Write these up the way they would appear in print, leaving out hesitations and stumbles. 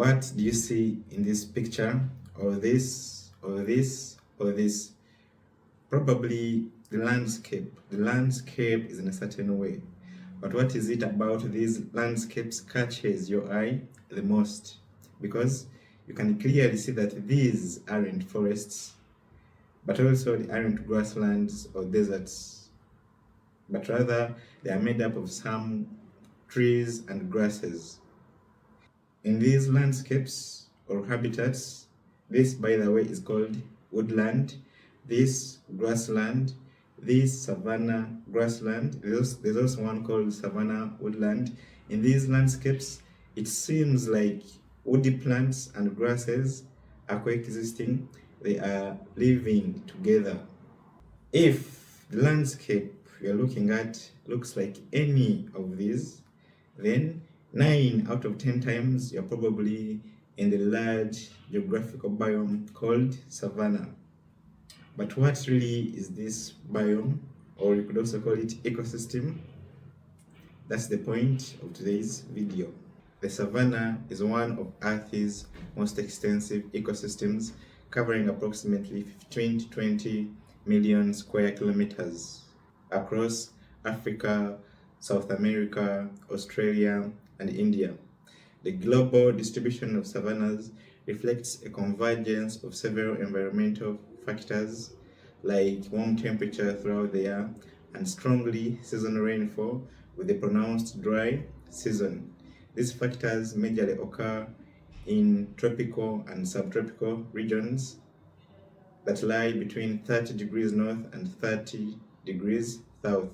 What do you see in this picture, or this, or this, or this? Probably the landscape. The landscape is in a certain way. But what is it about these landscapes catches your eye the most? Because you can clearly see that these aren't forests, but also they aren't grasslands or deserts, but rather they are made up of some trees and grasses. In these landscapes or habitats, this, by the way, is called woodland, this grassland, this savanna grassland. There's also one called savanna woodland. In these landscapes, it seems like woody plants and grasses are coexisting. They are living together. If the landscape you're looking at looks like any of these, then 9 out of 10 times you're probably in the large geographical biome called savannah. But what really is this biome, or you could also call it ecosystem? That's the point of today's video. The savannah is one of Earth's most extensive ecosystems, covering approximately 15 to 20 million square kilometers across Africa, South America, Australia, and India. The global distribution of savannas reflects a convergence of several environmental factors like warm temperature throughout the year and strongly seasonal rainfall with a pronounced dry season. These factors majorly occur in tropical and subtropical regions that lie between 30 degrees north and 30 degrees south.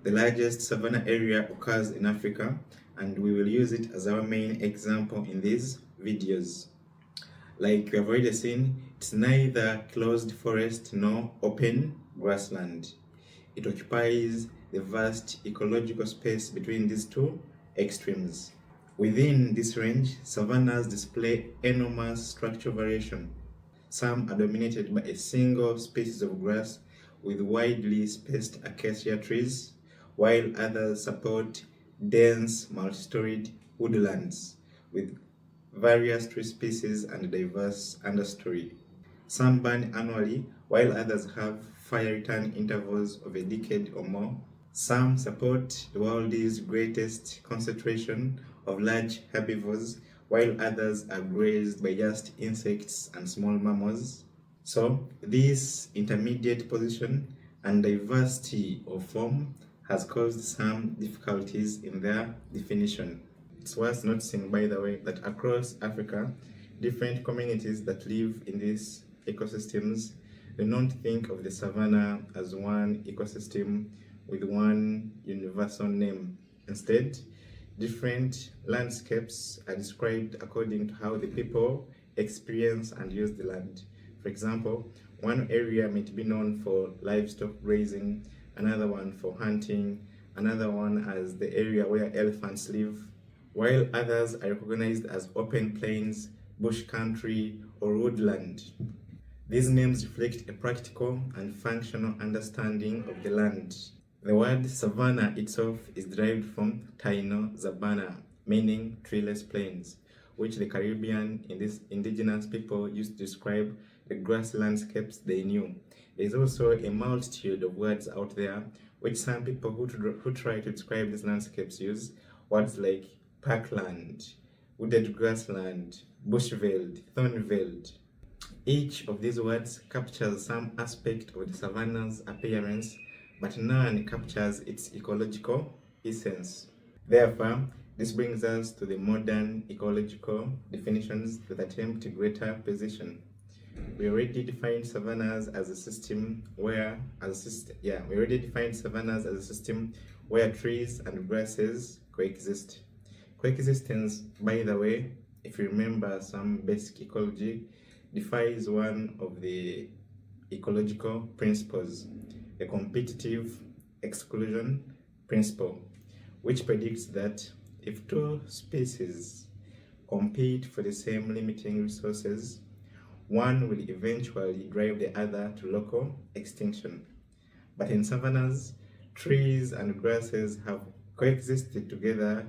The largest savanna area occurs in Africa, and we will use it as our main example in these videos. Like we have already seen, it's neither closed forest nor open grassland. It occupies the vast ecological space between these two extremes. Within this range, savannas display enormous structural variation. Some are dominated by a single species of grass with widely spaced acacia trees, while others support dense multi-storied woodlands with various tree species and diverse understory. Some burn annually, while others have fire return intervals of a decade or more. Some support the world's greatest concentration of large herbivores, while others are grazed by just insects and small mammals. So, this intermediate position and diversity of form has caused some difficulties in their definition. It's worth noticing, by the way, that across Africa, different communities that live in these ecosystems do not think of the savanna as one ecosystem with one universal name. Instead, different landscapes are described according to how the people experience and use the land. For example, one area might be known for livestock grazing, another one for hunting, another one as the area where elephants live, while others are recognized as open plains, bush country, or woodland. These names reflect a practical and functional understanding of the land. The word savanna itself is derived from Taino Zabana, meaning treeless plains, which the Caribbean indigenous people used to describe the grass landscapes they knew. There is also a multitude of words out there which some people who try to describe these landscapes use. Words like parkland, wooded grassland, bushveld, thornveld. Each of these words captures some aspect of the savanna's appearance, but none captures its ecological essence. Therefore, this brings us to the modern ecological definitions that attempt greater precision. We already defined savannas as a system where trees and grasses coexist. Coexistence, by the way, if you remember some basic ecology, defies one of the ecological principles, the competitive exclusion principle, which predicts that if two species compete for the same limiting resources, one will eventually drive the other to local extinction. But in savannas, trees and grasses have coexisted together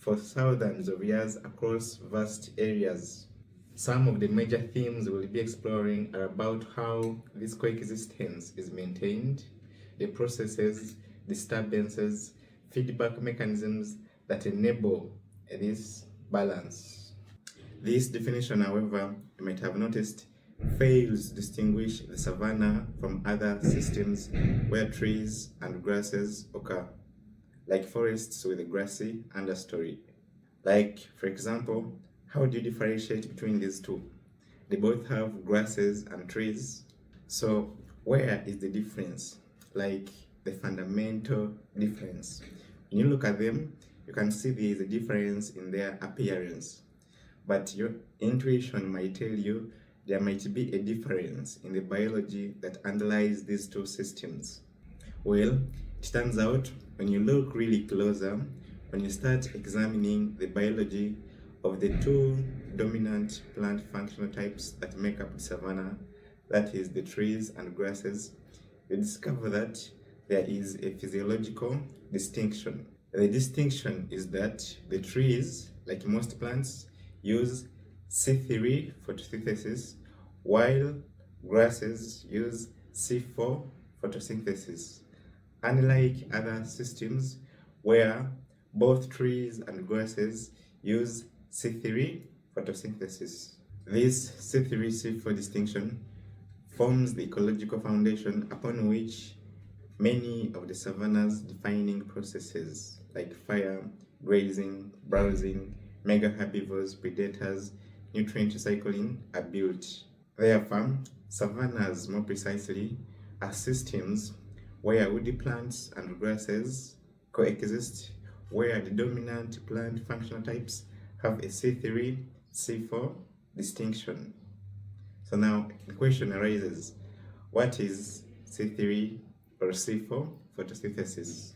for thousands of years across vast areas. Some of the major themes we'll be exploring are about how this coexistence is maintained, the processes, disturbances, feedback mechanisms that enable this balance. This definition, however, you might have noticed, fails to distinguish the savanna from other systems where trees and grasses occur, like forests with a grassy understory. Like, for example, how do you differentiate between these two? They both have grasses and trees. So, where is the difference? Like, the fundamental difference. When you look at them, you can see there is a difference in their appearance. But your intuition might tell you there might be a difference in the biology that underlies these two systems. Well, it turns out when you look really closer, when you start examining the biology of the two dominant plant functional types that make up the savanna, that is the trees and grasses, you discover that there is a physiological distinction. The distinction is that the trees, like most plants, use C3 photosynthesis, while grasses use C4 photosynthesis. Unlike other systems where both trees and grasses use C3 photosynthesis. This C3-C4 distinction forms the ecological foundation upon which many of the savanna's defining processes like fire, grazing, browsing, mega herbivores, predators, nutrient recycling are built. Therefore, savannas, more precisely, are systems where woody plants and grasses coexist, where the dominant plant functional types have a C3, C4 distinction. So now the question arises, what is C3 or C4 photosynthesis?